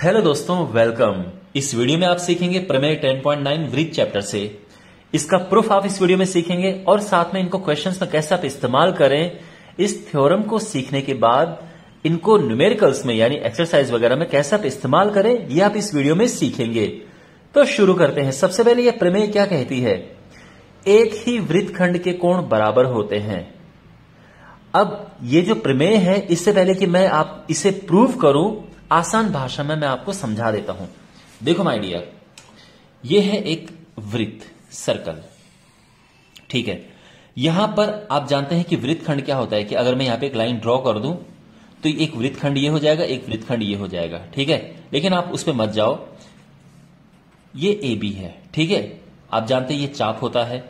Hello दोस्तों, welcome. इस video में आप सीखेंगे प्रमेय 10.9 वृत्त चैप्टर से। इसका प्रूफ आप इस वीडियो में सीखेंगे और साथ में इनको क्वेश्चंस में कैसे आप इस्तेमाल करें, इस थ्योरम को सीखने के बाद इनको न्यूमेरिकल्स में यानी एक्सरसाइज वगैरह में कैसे आप इस्तेमाल करें, ये आप इस वीडियो में सीखेंगे। तो शुरू करते हैं। सबसे पहले यह प्रमेय क्या कहती है? एक ही वृत्तखंड के कोण बराबर होते हैं। अब ये जो प्रमेय है, इससे पहले कि मैं आप इसे प्रूव करूं, आसान भाषा में मैं आपको समझा देता हूं। देखो माय डियर, ये है एक वृत्त, सर्कल, ठीक है। यहां पर आप जानते हैं कि वृत्तखंड क्या होता है कि अगर मैं यहां पे एक लाइन ड्रॉ कर दूं तो एक वृत्तखंड ये हो जाएगा, एक वृत्तखंड ये हो जाएगा, ठीक है। लेकिन आप उस पर मत जाओ, ये ए बी है, ठीक है। आप जानते हैं ये चाप होता है,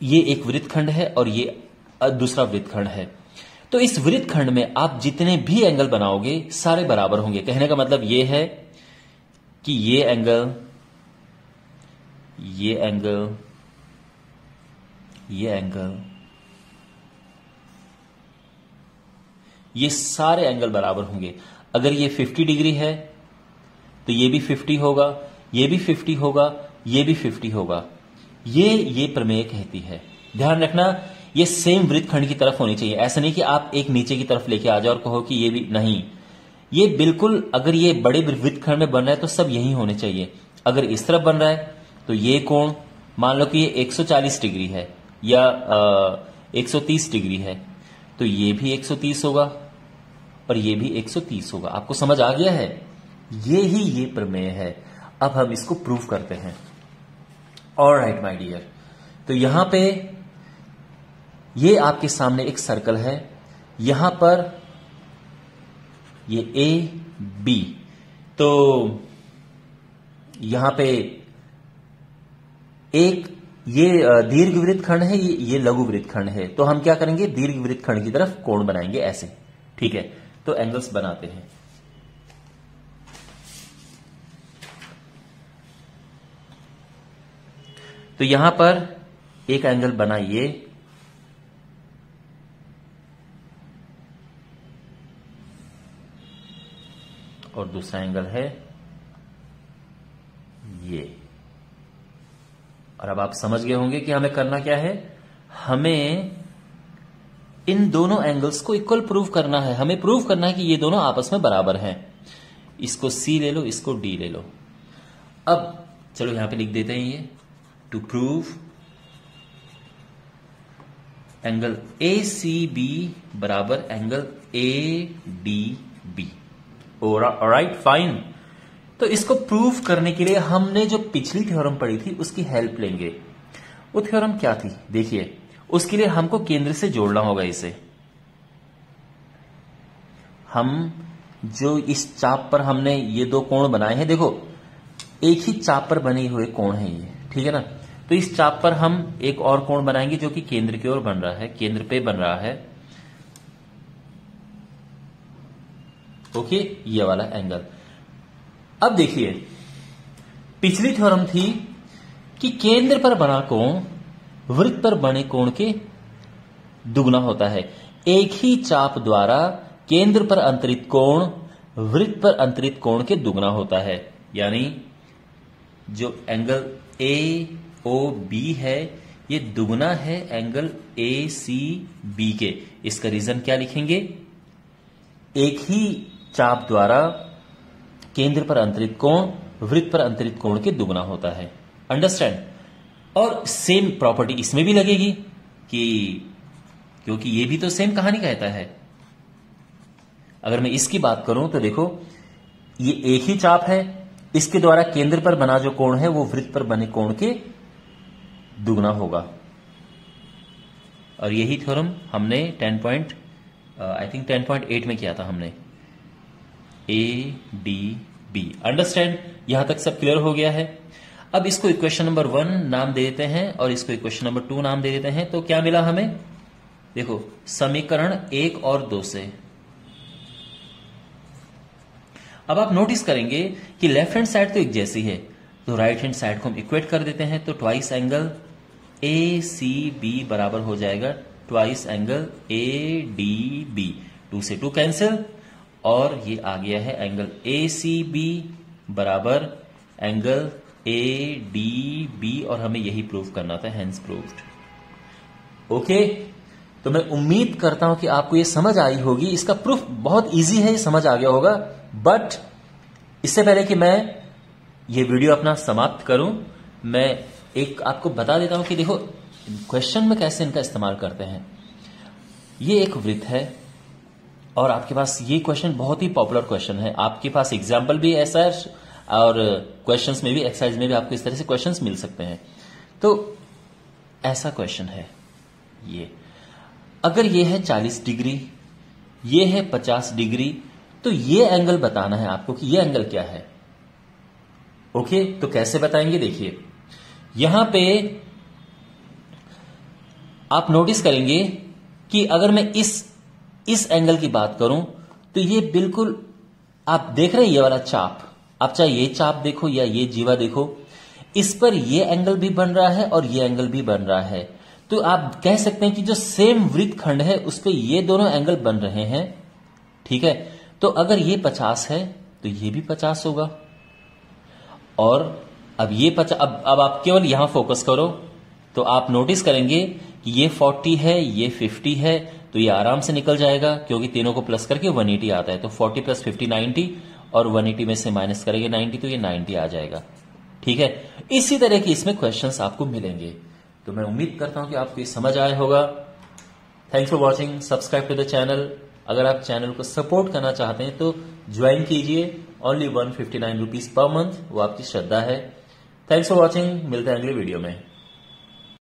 ये एक वृत्तखंड है और ये दूसरा वृत्तखंड है। तो इस वृत्तखंड में आप जितने भी एंगल बनाओगे सारे बराबर होंगे। कहने का मतलब ये है कि ये एंगल, ये एंगल, ये एंगल, ये सारे एंगल बराबर होंगे। अगर ये 50 डिग्री है तो ये भी 50 होगा, ये भी 50 होगा, ये भी 50 होगा। ये प्रमेय कहती है। ध्यान रखना, ये सेम वृत्तखंड की तरफ होनी चाहिए। ऐसा नहीं कि आप एक नीचे की तरफ लेके आ जाओ और कहो कि ये भी नहीं। ये बिल्कुल, अगर ये बड़े वृत्तखंड में बन रहा है तो सब यही होने चाहिए। अगर इस तरफ बन रहा है तो ये कोण मान लो कि ये 140 डिग्री है या 130 डिग्री है, तो ये भी 130 होगा और ये भी 130 होगा। आपको समझ आ गया है? ये प्रमेय है। अब हम इसको प्रूव करते हैं। ऑलराइट माय डियर, तो यहां पे ये आपके सामने एक सर्कल है। यहां पर ये ए बी, तो यहां पे एक ये दीर्घ वृत्तखंड है, ये लघु वृत्तखंड है। तो हम क्या करेंगे, दीर्घ वृत्तखंड की तरफ कोण बनाएंगे ऐसे, ठीक है। तो एंगल्स बनाते हैं। तो यहां पर एक एंगल बना ये, और दूसरा एंगल है ये। और अब आप समझ गए होंगे कि हमें करना क्या है। हमें इन दोनों एंगल्स को इक्वल प्रूव करना है। हमें प्रूव करना है कि ये दोनों आपस में बराबर हैं। इसको सी ले लो, इसको डी ले लो। अब चलो यहां पे लिख देते हैं ये, to prove angle A C B बराबर angle A D B. Alright, fine. तो इसको प्रूव करने के लिए हमने जो पिछली थ्योरम पढ़ी थी उसकी हेल्प लेंगे। वो थ्योरम क्या थी देखिए। उसके लिए हमको केंद्र से जोड़ना होगा इसे। हम जो इस चाप पर हमने ये दो कोण बनाए हैं, देखो एक ही चाप पर बने हुए कोण हैं ये, ठीक है ना। तो इस चाप पर हम एक और कोण बनाएंगे जो कि केंद्र की ओर बन रहा है, केंद्र पे बन रहा है, ओके, ये वाला एंगल। अब देखिए, पिछली थ्योरम थी कि केंद्र पर बना कोण वृत्त पर बने कोण के दुगना होता है। एक ही चाप द्वारा केंद्र पर अंतरित कोण वृत्त पर अंतरित कोण के दुगना होता है। यानी जो एंगल ए ओ बी है, ये दुगना है एंगल ए सी बी के। इसका रीजन क्या लिखेंगे? एक ही चाप द्वारा केंद्र पर अंतरित कोण वृत्त पर अंतरित कोण के दुगना होता है। अंडरस्टैंड? और सेम प्रॉपर्टी इसमें भी लगेगी कि क्योंकि ये भी तो सेम कहानी कहता है। अगर मैं इसकी बात करूं तो देखो, ये एक ही चाप है, इसके द्वारा केंद्र पर बना जो कोण है वो वृत्त पर बने कोण के दुगना होगा। और यही थ्योरम हमने 10.8 में किया था हमने, ए डी बी। अंडरस्टैंड? यहां तक सब क्लियर हो गया है। अब इसको इक्वेशन नंबर 1 नाम दे देते हैं और इसको इक्वेशन नंबर 2 नाम दे देते हैं। तो क्या मिला हमें? देखो, समीकरण 1 और 2 से अब आप नोटिस करेंगे कि लेफ्ट हैंड साइड तो एक जैसी है, तो राइट हैंड साइड को हम इक्वेट कर देते हैं। तो twice angle A C B बराबर हो जाएगा twice angle A D B. 2 से 2 कैंसिल और ये आ गया है एंगल ACB बराबर एंगल ADB, और हमें यही प्रूव करना था, हेंस प्रूव्ड। ओके, तो मैं उम्मीद करता हूं कि आपको ये समझ आई होगी। इसका प्रूफ बहुत इजी है, ये समझ आ गया होगा। बट इससे पहले कि मैं ये वीडियो अपना समाप्त करूं, मैं एक आपको बता देता हूं कि देखो क्वेश्चन में कैसे इनका इस्तेमाल करते हैं। ये एक वृत्त है और आपके पास ये क्वेश्चन बहुत ही पॉपुलर क्वेश्चन है, आपके पास एग्जाम्पल भी ऐसा है और क्वेश्चंस में भी, एक्सरसाइज में भी आपको इस तरह से क्वेश्चंस मिल सकते हैं। तो ऐसा क्वेश्चन है ये, अगर ये है 40 डिग्री, ये है 50 डिग्री, तो ये एंगल बताना है आपको कि ये एंगल क्या है। ओके, तो कैसे बताएंगे, देखिए यहां पे आप नोटिस करेंगे कि अगर मैं इस एंगल की बात करूं तो ये बिल्कुल, आप देख रहे हैं ये वाला चाप, आप चाहे ये चाप देखो या ये जीवा देखो, इस पर ये एंगल भी बन रहा है और ये एंगल भी बन रहा है। तो आप कह सकते हैं कि जो सेम वृत्त खंड है उस पे ये दोनों एंगल बन रहे हैं। ठीक है, तो अगर ये 50 है तो ये भी 50 होगा। और अब ये 50, अब आप केवल यहां फोकस करो तो आप नोटिस करेंगे कि ये 40 है, ये 50 है, तो ये आराम से निकल जाएगा क्योंकि तीनों को प्लस करके 180 आता है। तो 40 प्लस 50 90, और 180 में से माइनस करेंगे 90, तो ये 90 आ जाएगा। ठीक है, इसी तरह की इसमें क्वेश्चंस आपको मिलेंगे। तो मैं उम्मीद करता हूं कि आपको ये समझ आया होगा। Thanks for watching, subscribe to the channel. अगर आप चैनल को सपोर्ट करना चाहते हैं तो ज्वाइन कीजिए, ओनली 159 रुपीज पर मंथ, वो आपकी श्रद्धा है। थैंक्स फॉर वॉचिंग, मिलते हैं अगले वीडियो में।